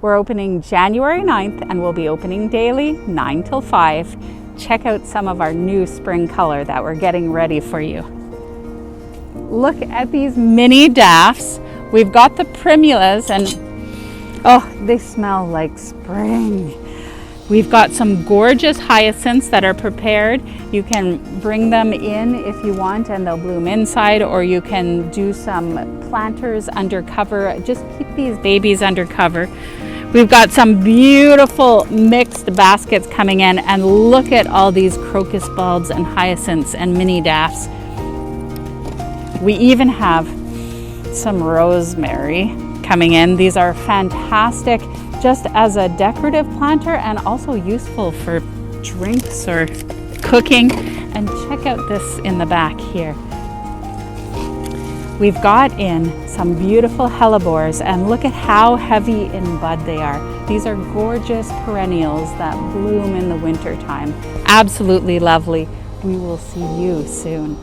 We're opening January 9th and we'll be opening daily 9 till 5. Check out some of our new spring color that we're getting ready for you. Look at these mini daffs. We've got the primulas and oh, they smell like spring. We've got some gorgeous hyacinths that are prepared. You can bring them in if you want and they'll bloom inside, or you can do some planters under cover. Just keep these babies under cover. We've got some beautiful mixed baskets coming in, and look at all these crocus bulbs and hyacinths and mini daffs. We even have some rosemary coming in. These are fantastic just as a decorative planter and also useful for drinks or cooking. And check out this in the back here. We've got in some beautiful hellebores, and look at how heavy in bud they are. These are gorgeous perennials that bloom in the winter time. Absolutely lovely. We will see you soon.